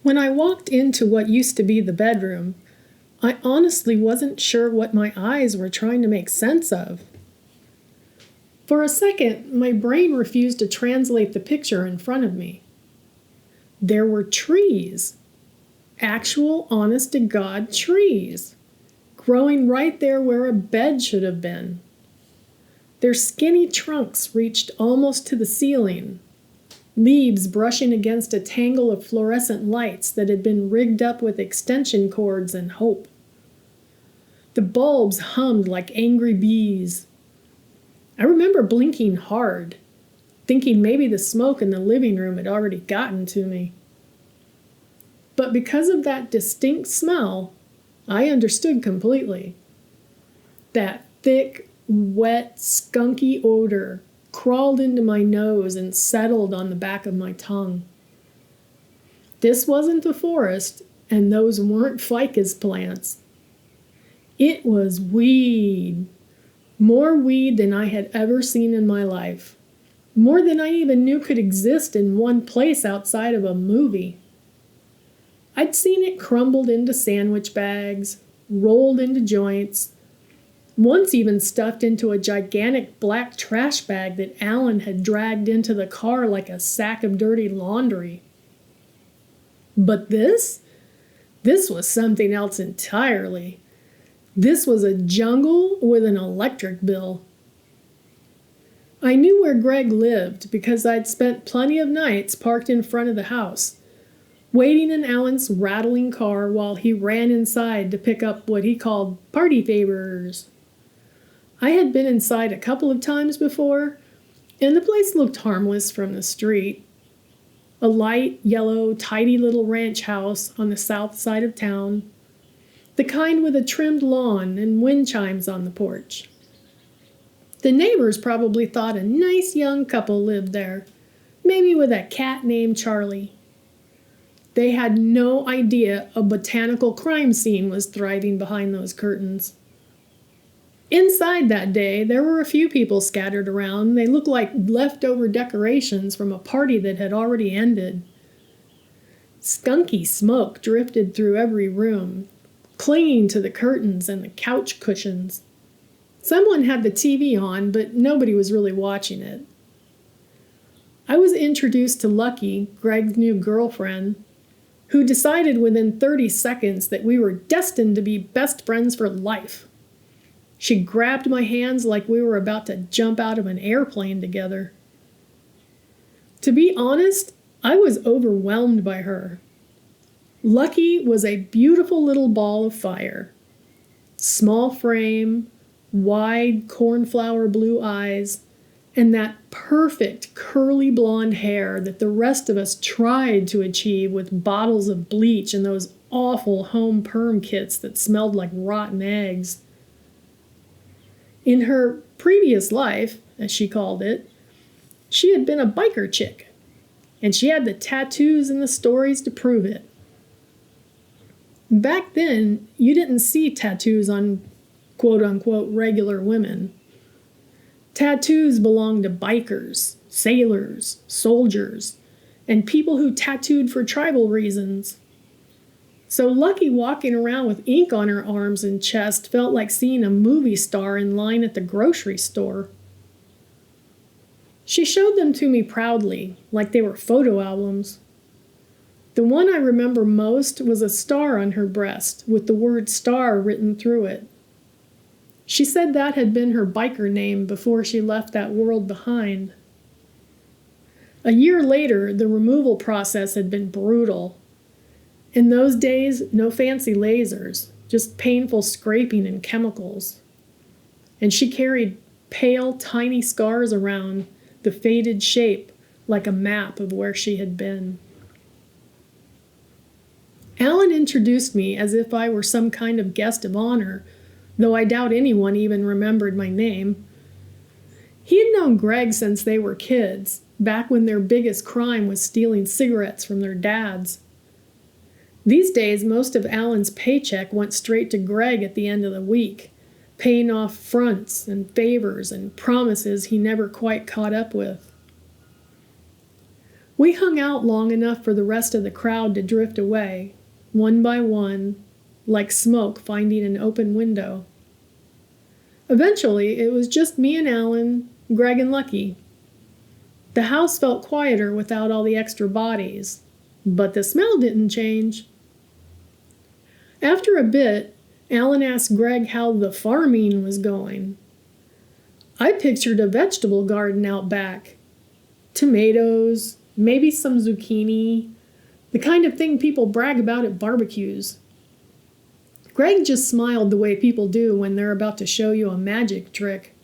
When I walked into what used to be the bedroom, I honestly wasn't sure what my eyes were trying to make sense of. For a second, my brain refused to translate the picture in front of me. There were trees, actual honest-to-God trees, growing right there where a bed should have been. Their skinny trunks reached almost to the ceiling, leaves brushing against a tangle of fluorescent lights that had been rigged up with extension cords and hope. The bulbs hummed like angry bees. I remember blinking hard, thinking maybe the smoke in the living room had already gotten to me. But because of that distinct smell, I understood completely. That thick, wet, skunky odor crawled into my nose and settled on the back of my tongue. This wasn't the forest, and those weren't ficus plants. It was weed. More weed than I had ever seen in my life. More than I even knew could exist in one place outside of a movie. I'd seen it crumbled into sandwich bags, rolled into joints, once even stuffed into a gigantic black trash bag that Alan had dragged into the car like a sack of dirty laundry. But this was something else entirely. This was a jungle with an electric bill. I knew where Greg lived because I'd spent plenty of nights parked in front of the house, waiting in Alan's rattling car while he ran inside to pick up what he called party favors. I had been inside a couple of times before, and the place looked harmless from the street. A light, yellow, tidy little ranch house on the south side of town, the kind with a trimmed lawn and wind chimes on the porch. The neighbors probably thought a nice young couple lived there, maybe with a cat named Charlie. They had no idea a botanical crime scene was thriving behind those curtains. Inside that day, there were a few people scattered around. They looked like leftover decorations from a party that had already ended. Skunky smoke drifted through every room, clinging to the curtains and the couch cushions. Someone had the TV on, but nobody was really watching it. I was introduced to Lucky, Greg's new girlfriend, who decided within 30 seconds that we were destined to be best friends for life. She grabbed my hands like we were about to jump out of an airplane together. To be honest, I was overwhelmed by her. Lucky was a beautiful little ball of fire. Small frame, wide cornflower blue eyes, and that perfect curly blonde hair that the rest of us tried to achieve with bottles of bleach and those awful home perm kits that smelled like rotten eggs. In her previous life, as she called it, she had been a biker chick, and she had the tattoos and the stories to prove it. Back then, you didn't see tattoos on quote-unquote regular women. Tattoos belonged to bikers, sailors, soldiers, and people who tattooed for tribal reasons. So Lucky walking around with ink on her arms and chest felt like seeing a movie star in line at the grocery store. She showed them to me proudly, like they were photo albums. The one I remember most was a star on her breast with the word star written through it. She said that had been her biker name before she left that world behind. A year later, the removal process had been brutal. In those days, no fancy lasers, just painful scraping and chemicals. And she carried pale, tiny scars around the faded shape like a map of where she had been. Alan introduced me as if I were some kind of guest of honor, though I doubt anyone even remembered my name. He had known Greg since they were kids, back when their biggest crime was stealing cigarettes from their dads. These days, most of Alan's paycheck went straight to Greg at the end of the week, paying off fronts and favors and promises he never quite caught up with. We hung out long enough for the rest of the crowd to drift away, one by one, like smoke finding an open window. Eventually, it was just me and Alan, Greg and Lucky. The house felt quieter without all the extra bodies, but the smell didn't change. After a bit, Alan asked Greg how the farming was going. I pictured a vegetable garden out back. Tomatoes, maybe some zucchini, the kind of thing people brag about at barbecues. Greg just smiled the way people do when they're about to show you a magic trick.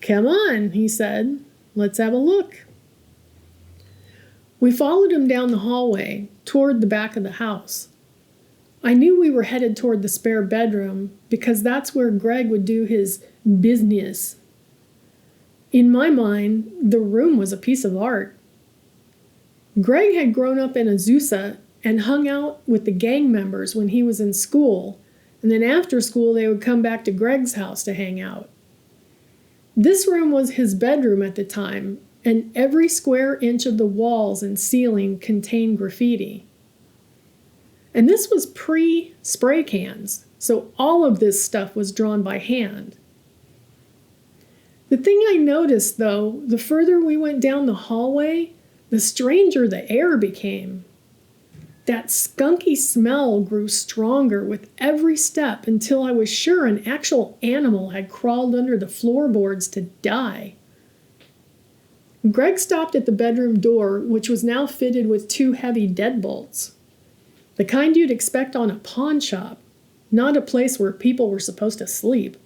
"Come on," he said. "Let's have a look." We followed him down the hallway, toward the back of the house. I knew we were headed toward the spare bedroom because that's where Greg would do his business. In my mind, the room was a piece of art. Greg had grown up in Azusa and hung out with the gang members when he was in school, and then after school they would come back to Greg's house to hang out. This room was his bedroom at the time, and every square inch of the walls and ceiling contained graffiti. And this was pre-spray cans, so all of this stuff was drawn by hand. The thing I noticed, though, the further we went down the hallway, the stranger the air became. That skunky smell grew stronger with every step until I was sure an actual animal had crawled under the floorboards to die. Greg stopped at the bedroom door, which was now fitted with 2 heavy deadbolts. The kind you'd expect on a pawn shop, not a place where people were supposed to sleep.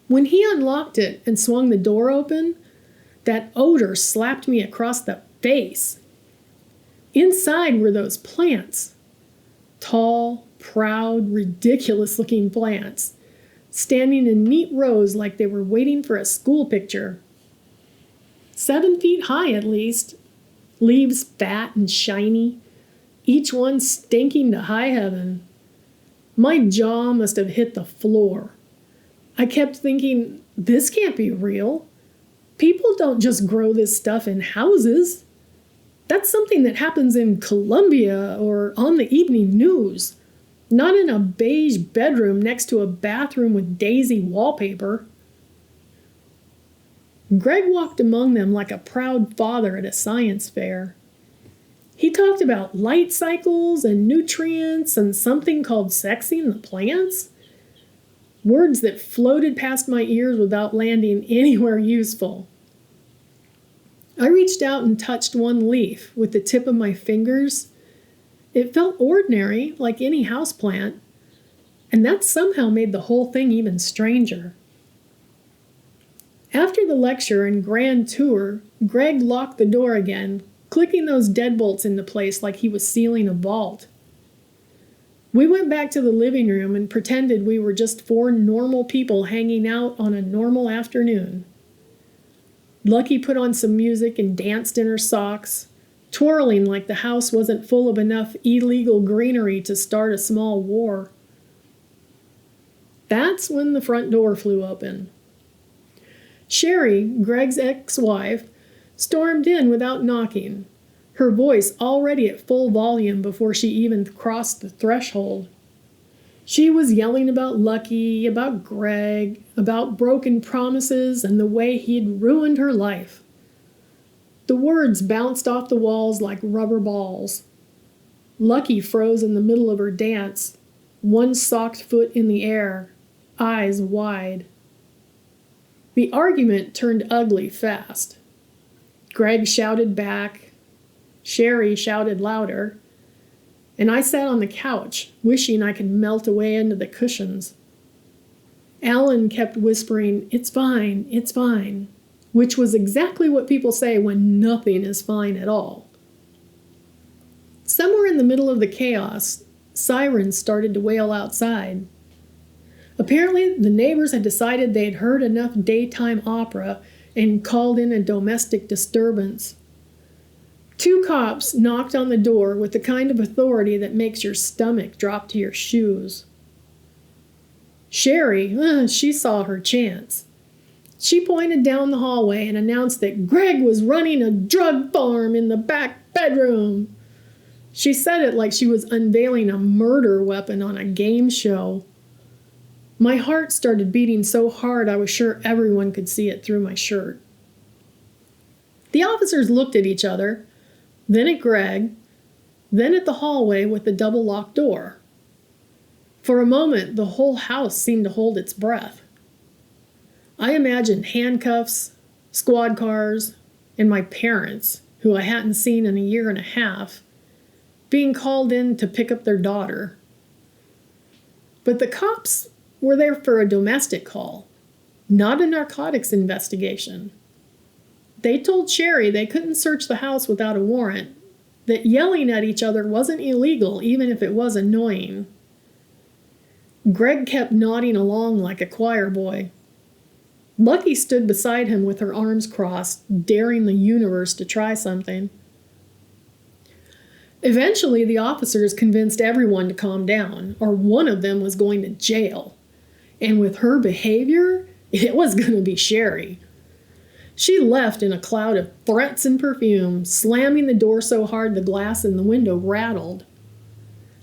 When he unlocked it and swung the door open, that odor slapped me across the face. Inside were those plants. Tall, proud, ridiculous-looking plants, standing in neat rows like they were waiting for a school picture. 7 feet high at least, leaves fat and shiny, each one stinking to high heaven. My jaw must have hit the floor. I kept thinking, this can't be real. People don't just grow this stuff in houses. That's something that happens in Colombia or on the evening news, not in a beige bedroom next to a bathroom with daisy wallpaper. Greg walked among them like a proud father at a science fair. He talked about light cycles and nutrients and something called sexing the plants. Words that floated past my ears without landing anywhere useful. I reached out and touched one leaf with the tip of my fingers. It felt ordinary, like any houseplant, and that somehow made the whole thing even stranger. After the lecture and grand tour, Greg locked the door again, clicking those deadbolts into place like he was sealing a vault. We went back to the living room and pretended we were just 4 normal people hanging out on a normal afternoon. Lucky put on some music and danced in her socks, twirling like the house wasn't full of enough illegal greenery to start a small war. That's when the front door flew open. Sherry, Greg's ex-wife, stormed in without knocking, her voice already at full volume before she even crossed the threshold. She was yelling about Lucky, about Greg, about broken promises and the way he'd ruined her life. The words bounced off the walls like rubber balls. Lucky froze in the middle of her dance, one socked foot in the air, eyes wide. The argument turned ugly fast. Greg shouted back. Sherry shouted louder. And I sat on the couch, wishing I could melt away into the cushions. Alan kept whispering, "It's fine, it's fine," which was exactly what people say when nothing is fine at all. Somewhere in the middle of the chaos, sirens started to wail outside. Apparently, the neighbors had decided they'd heard enough daytime opera and called in a domestic disturbance. 2 cops knocked on the door with the kind of authority that makes your stomach drop to your shoes. Sherry, she saw her chance. She pointed down the hallway and announced that Greg was running a drug farm in the back bedroom. She said it like she was unveiling a murder weapon on a game show. My heart started beating so hard I was sure everyone could see it through my shirt. The officers looked at each other, then at Greg, then at the hallway with the double-locked door. For a moment, the whole house seemed to hold its breath. I imagined handcuffs, squad cars, and my parents, who I hadn't seen in a year and a half, being called in to pick up their daughter. But the cops were there for a domestic call, not a narcotics investigation. They told Sherry they couldn't search the house without a warrant, that yelling at each other wasn't illegal even if it was annoying. Greg kept nodding along like a choir boy. Lucky stood beside him with her arms crossed, daring the universe to try something. Eventually, the officers convinced everyone to calm down, or one of them was going to jail. And with her behavior, it was going to be Sherry. She left in a cloud of threats and perfume, slamming the door so hard the glass in the window rattled.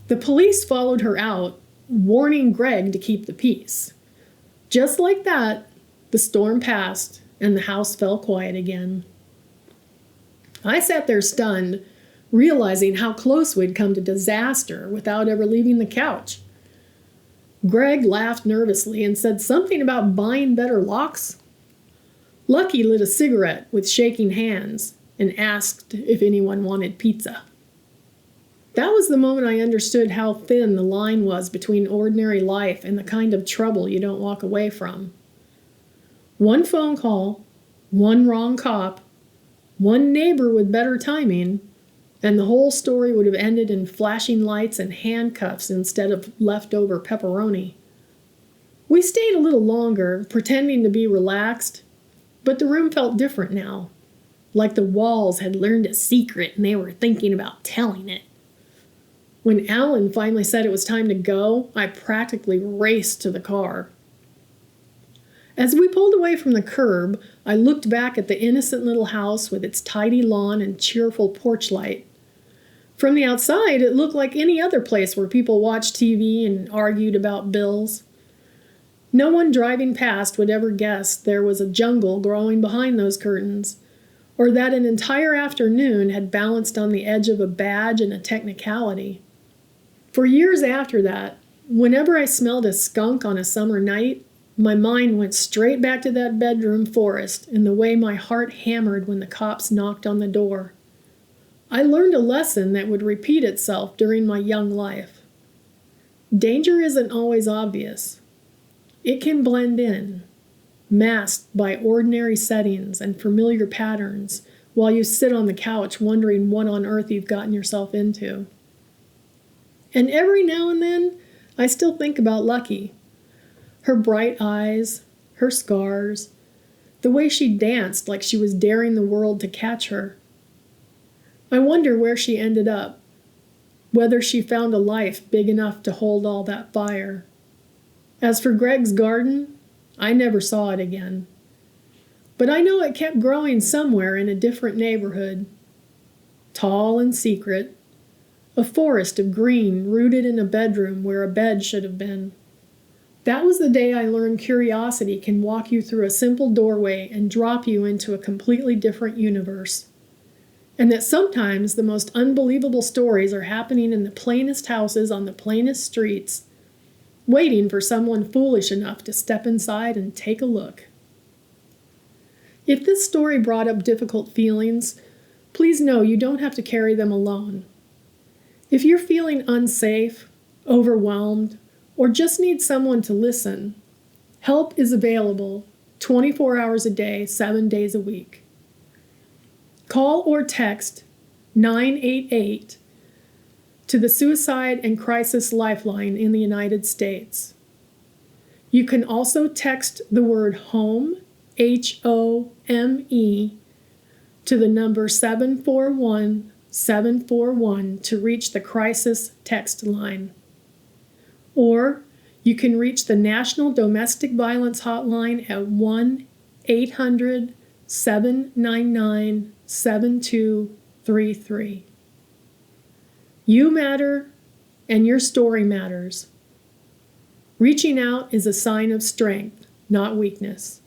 The police followed her out, warning Greg to keep the peace. Just like that, the storm passed and the house fell quiet again. I sat there stunned, realizing how close we'd come to disaster without ever leaving the couch. Greg laughed nervously and said something about buying better locks. Lucky lit a cigarette with shaking hands and asked if anyone wanted pizza. That was the moment I understood how thin the line was between ordinary life and the kind of trouble you don't walk away from. One phone call, one wrong cop, one neighbor with better timing, and the whole story would have ended in flashing lights and handcuffs instead of leftover pepperoni. We stayed a little longer, pretending to be relaxed, but the room felt different now, like the walls had learned a secret and they were thinking about telling it. When Alan finally said it was time to go, I practically raced to the car. As we pulled away from the curb, I looked back at the innocent little house with its tidy lawn and cheerful porch light. From the outside, it looked like any other place where people watched TV and argued about bills. No one driving past would ever guess there was a jungle growing behind those curtains, or that an entire afternoon had balanced on the edge of a badge and a technicality. For years after that, whenever I smelled a skunk on a summer night, my mind went straight back to that bedroom forest and the way my heart hammered when the cops knocked on the door. I learned a lesson that would repeat itself during my young life. Danger isn't always obvious. It can blend in, masked by ordinary settings and familiar patterns, while you sit on the couch wondering what on earth you've gotten yourself into. And every now and then, I still think about Lucky. Her bright eyes, her scars, the way she danced like she was daring the world to catch her. I wonder where she ended up, whether she found a life big enough to hold all that fire. As for Greg's garden, I never saw it again. But I know it kept growing somewhere in a different neighborhood. Tall and secret, a forest of green rooted in a bedroom where a bed should have been. That was the day I learned curiosity can walk you through a simple doorway and drop you into a completely different universe. And that sometimes the most unbelievable stories are happening in the plainest houses on the plainest streets, waiting for someone foolish enough to step inside and take a look. If this story brought up difficult feelings, please know you don't have to carry them alone. If you're feeling unsafe, overwhelmed, or just need someone to listen, help is available 24 hours a day, 7 days a week. Call or text 988 to the Suicide and Crisis Lifeline in the United States. You can also text the word HOME, HOME, to the number 741-741 to reach the crisis text line. Or you can reach the National Domestic Violence Hotline at 800 799 7233. You matter, and your story matters. Reaching out is a sign of strength, not weakness.